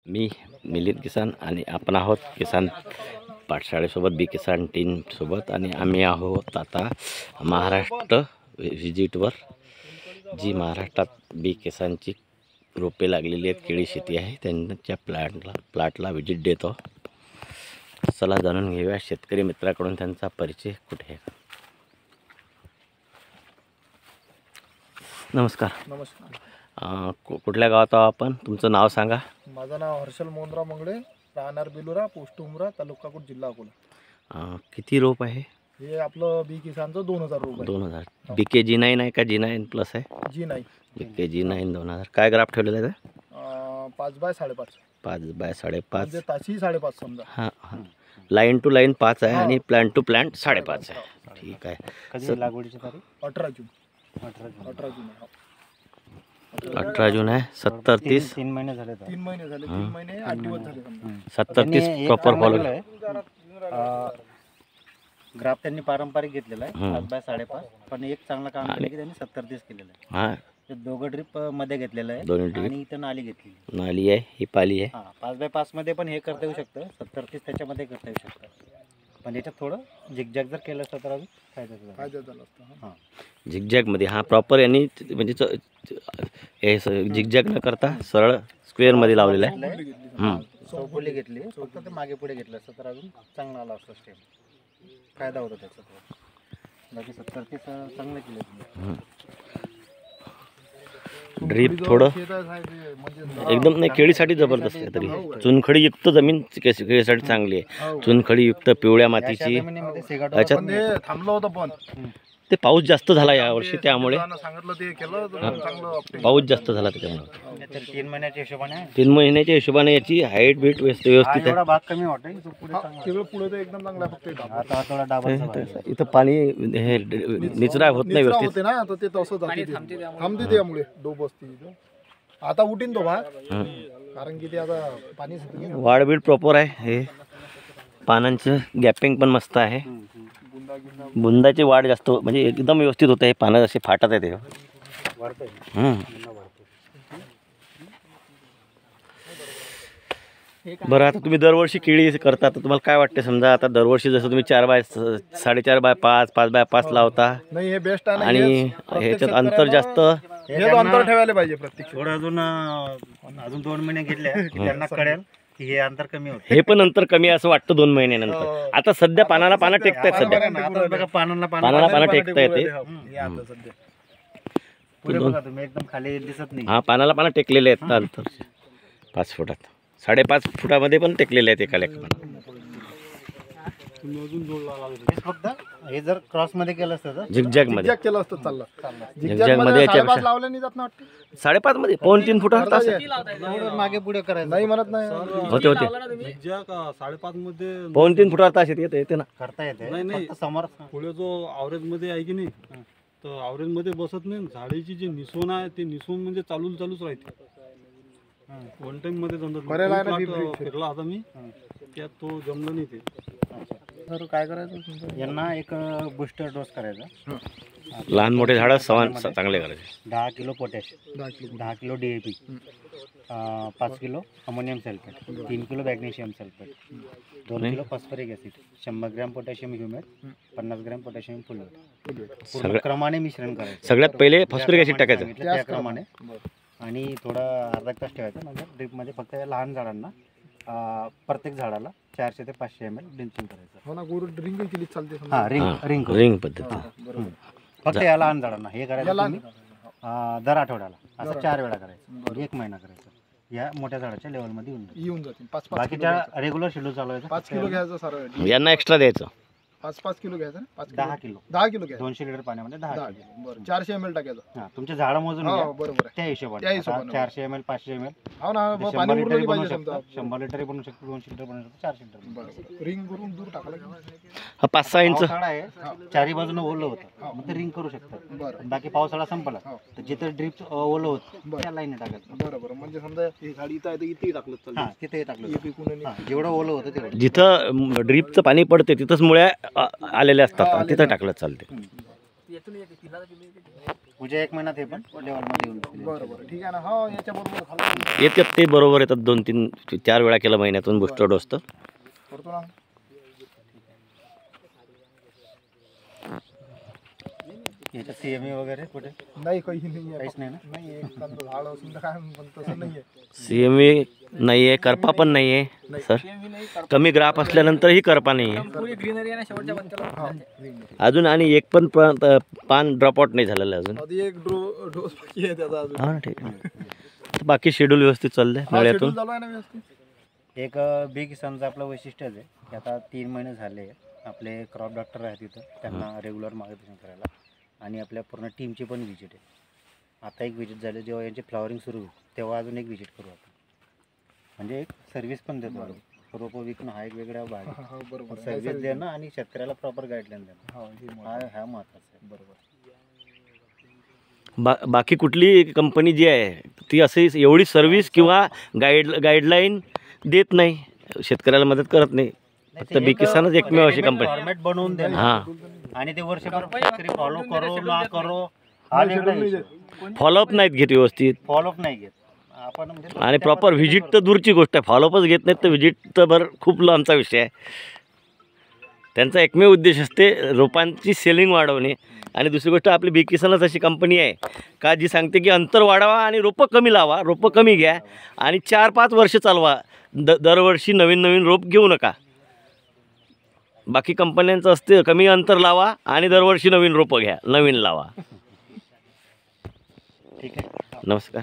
मी मिलिंद किसान आणि आपण आहोत किसान पाठशाळेसोबत बी किसान टीम सोबत आणि आम्ही आहोत आता महाराष्ट्र व्हिजिटवर। जी महाराष्ट्रात बी किसानची रोपे लागलेली आहेत, केळी शेती आहे, त्यांच्या प्लॅटला व्हिजिट देतो। चला जाणून घेऊया शेतकरी मित्राकडून त्यांचा परिचय कुठे आहे। नमस्कार। नमस्कार। कुठल्या गावात आहोत आपण? तुमचं नाव सांगा। माझं नाव हर्षल मोहनराव मंगळे, राहणार बेलुरा, पोस्ट उमरा, तालुका कोट, जिल्हा अकोला। किती रोप आहे हे आपलं बी किसानचं 2000 रोप आहे। 2000 बीके G9 आहे का G9 प्लस आहे? G9 BK G9 2000। काय ग्राफ ठेवलेला आहे? 5 बाय 5.5 5 बाय 5.5 म्हणजे ताशी 5.5 समजा। हां हां, लाईन टू लाईन 5 आहे आणि प्लांट टू प्लांट 5.5 आहे। ठीक आहे। कधी लागवडीची तारीख? 18 जून 18 जून 18 जून आहे। 70-30 3 महिने झाले। 3 महिने झाले, 3 महिने 8 दिवस झाले समजा। 70-30 प्रॉपर फॉलो ग्राफ त्यांनी पारंपरिक घेतलेला आहे 5 बाय 5.5, पण एक चांगलं काम केलं की त्यांनी 70-30 केलेलं आहे। हां, ते दोघं ड्रिप मध्ये घेतलेलं आहे दोन्ही ड्रिप आणि इथं नाली घेतली, नाली आहे, ही पाली आहे। हां 5 बाय 5 मध्ये पण हे करता येऊ शकतं, 70-30 त्याच्यामध्ये करता येऊ शकतं, पण याच्यात थोडं झिगझॅग जर केलं असतं तर अजून फायदा झाला असता। हां, झिगझॅग मध्ये हां प्रॉपर यांनी म्हणजे हे झिगझॅग न करता सरळ स्क्वेअर मध्ये लावलेलं आहे। चौकोली घेतली, फक्त ते मागे पुढे घेतलं असतं तर अजून चांगला आला असतं स्टेप, फायदा होता त्याचा थोडा। बाकी 70-30 चांगलं केलं। ड्रीप थोडं एकदम नाही, केळीसाठी जबरदस्त आहे। तरी चुनखडीयुक्त जमीन केळीसाठी चांगली आहे। चुनखडीयुक्त पिवळ्या मातीची याच्यात थांबलं होतं पण ते पाऊस जास्त झाला यावर्षी, त्यामुळे सांगितलं ते केलं चांगलं। पाऊस जास्त झाला त्याच्यामुळे 3 महिन्याच्या हिशोबाने 3 महिन्याच्या हिशोबाने याची हाईट बीट व्यवस्थित आहे। थोडा भाग कमी वाटेल, पुढे तर एकदम चांगला, फक्त आता थोडा डाबल इथं पाणी हे निचरा होत नाही व्यवस्थित होते ना, तर ते तसं थांबते त्यामुळे डोब असते। आता उठीन तो भाग, कारण की ते आता पाणी वाढबीड प्रॉपर आहे। हे पानांचं गॅपिंग पण मस्त आहे, बुंदाची वाढ जास्त म्हणजे एकदम व्यवस्थित होतं। हे पानं असे फाटत आहे ते बरं। आता तुम्ही दरवर्षी केळी करता, तर तुम्हाला काय वाटते? समजा आता दरवर्षी जसं तुम्ही 4 बाय 4.5 बाय 5 5 बाय 5 लावता, नाही हे बेस्ट आहे आणि ह्याच्यात अंतर जास्त अंतर ठेवायला पाहिजे प्रत्येक। थोडं अजून 2 महिने घेतले की त्यांना कळेल की हे अंतर कमी होतं। हे पण अंतर कमी असं वाटतं 2 महिन्यानंतर। आता सध्या पानाला पानं टेकतायत, सध्या पानाला टेकता येते। पुढे बघा तुम्ही, एकदम खाली दिसत नाही। हा, पानाला पानं टेकलेले आहेत ना, अंतर 5 फुटात 5.5 फुटामध्ये पण टेकलेले आहेत एका लेखाने। फक्त हे जर क्रॉस मध्ये केलं असतं तर झिगझॅग मध्ये केलं असतं चाललं। झिगझॅग मध्ये याच्यापेक्षा लावल्या नाही जात ना, 5.5 मध्ये 2.5 फुटावर मागे पुढे करायचं नाही म्हणत नाही होते 5.5 मध्ये 2.5 फुटावर तास येते ना, करता येते। फक्त समोर पुढे जो आवरेज मध्ये आहे की नाही, तर आवरेज मध्ये बसत नाही। झाडाची जी निसवण आहे ते निसवण म्हणजे चालूच राहते। वन टाइम मध्ये फिरला आता मी, त्यात तो जमलं नाही ते। तर काय करायचं, यांना एक बूस्टर डोस करायचा। लहान मोठे झाडं समान चांगले करायचे। 10 kilo potash, 10 kilo DAP, 5 kilo ammonium sulphate, 3 kilo magnesium sulphate, 2 kilo phosphoric acid, 100 gram potassium humate, 50 gram potassium fulvate, पूर्ण क्रमाने मिश्रण करायचं। सगळ्यात पहिले फॉस्फरिक ॲसिड टाकायचं त्या क्रमाने, आणि थोडा अर्धा तास ठेवायचं। नंतर ड्रिपमध्ये फक्त लहान झाडांना प्रत्येक झाडाला 400 ते 500 ml ड्रिंचिंग करायचं। हो ना, गुरु ड्रिंक केली चालते। हां, रिंग पद्धती फक्त या लहान झाडांना हे करायचं तुम्ही दर आठवड्याला असं 4 वेळा करायचं, 1 महिना करायचं। या मोठ्या झाडाच्या लेवलमध्ये येऊन जातील। 5 बाकीच्या रेग्युलर शेड्यूल चालवायचं। 5 किलो घ्यायचं सर, यांना एक्स्ट्रा द्यायचं। 5 किलो घ्यायचं, 10 किलो घ्यायचं, 200 लिटर पाण्यामध्ये 10 किलो। बरं, 400 ml टाकायचं। हां, तुमचे झाडं मोजून घ्या, बरोबर आहे, त्या हिशोबाने। त्या हिशोबाने 400 ml 500 ml, हो ना, पाणी उरलं नाही पाहिजे समजा। 100 लिटर बनवू शकतो, 200 लिटर बनवू शकतो, 400 लिटर। बरोबर, रिंग करून दूर टाकलं हा 5-6 इंच पावसाळा आहे, चारी बाजूने ओलं होतं, मग ते रिंग करू शकतात। बाकी पावसाळा संपला तर जिथे ड्रिप ओलं होतं त्या लाईन टाकायचं। बरोबर, म्हणजे समजा ही झाडी इथं आहे तर इथेही टाकलं चालतं। हां, तिथे टाकलं, जेवढं ओलं होतं तेवढं। जिथं ड्रीपचं पाणी पडते तिथंच मुळ्या आलेल्या असतात, तिथं टाकलं चालते। पुढच्या 1 महिन्यात हे पण लेवलमध्ये येऊन जाईल. बरं बरं ठीक आहे ना. हो याच्याबरोबर झालं येतात ते बरोबर येतात 2-3-4 वेळा केलं महिन्यातून बूस्टर डोस तर. करतो ना. याच्यात CME वगैरे कुठे नाही काही नाही आहे. काहीच नाही ना. नाही एक एखादं झाड असून तर काय पण तसं नाही आहे. CME नाही आहे, करपा पण नाही आहे सर. कमी ग्राफ असल्यानंतरही करपा नाही आहे हा. अजून, आणि एक पण पान ड्रॉपआउट नाही झालेलं अजून. आधी एक डोस बाकी आहे त्याचा अजून. हा ठीक आहे. बाकी शेड्यूल व्यवस्थित चाललंय हा, नळ्यातून. schedule चालू आहे ना व्यवस्थित. एक बी किसानचं आपलं वैशिष्ट्यच आहे की आता 3 महिने झाले आपले क्रॉप डॉक्टर आहेत तिथं, त्यांना रेग्युलर मार्गदर्शन करायला, आणि आपल्या पूर्ण टीमची पण व्हिजिट आहे. आता एक व्हिजिट झाली, जेव्हा यांची फ्लॉवरिंग सुरू होईल तेव्हा अजून एक व्हिजिट करू आपण. म्हणजे एक सर्व्हिस पण देतो. रोपं विकणं हा एक वेगळा भाग आहे. हा, बरोबर आहे. सर्व्हिस देणं आणि शेतकऱ्याला प्रॉपर गाईडलाईन देणं हा, हे हा महत्त्वाचा आहे. बरोबर. बाकी कुठली कंपनी जी आहे ती अशी एवढी सर्व्हिस किंवा गाईडलाईन देत नाही, शेतकऱ्याला मदत करत नाही. फक्त बी किसानच एकमेव अशी कंपनी. फॉर्मॅट बनवून देणं हां, आणि ते वर्षभर शेतकरी फॉलो करो ना करो हा वेगळा issue. फॉलोअप नाहीत घेत व्यवस्थित, फॉलोअप नाही घेत आपण. म्हणजे आणि प्रॉपर व्हिजिट तर दूरची गोष्ट आहे, फॉलोअपच घेत नाहीत तर व्हिजिट तर बरं खूप लांबचा विषय आहे. त्यांचा एकमेव उद्देश असते रोपांची सेलिंग वाढवणे. आणि दुसरी गोष्ट, आपली बी किसानच अशी कंपनी आहे का जी सांगते की अंतर वाढवा आणि रोपं कमी लावा, रोपं कमी घ्या आणि 4-5 वर्ष चालवा. दरवर्षी नवीन नवीन रोप घेऊ नका. बाकी कंपन्यांचं असते कमी अंतर लावा आणि दरवर्षी नवीन रोपं घ्या, नवीन लावा. ठीक आहे. नमस्कार.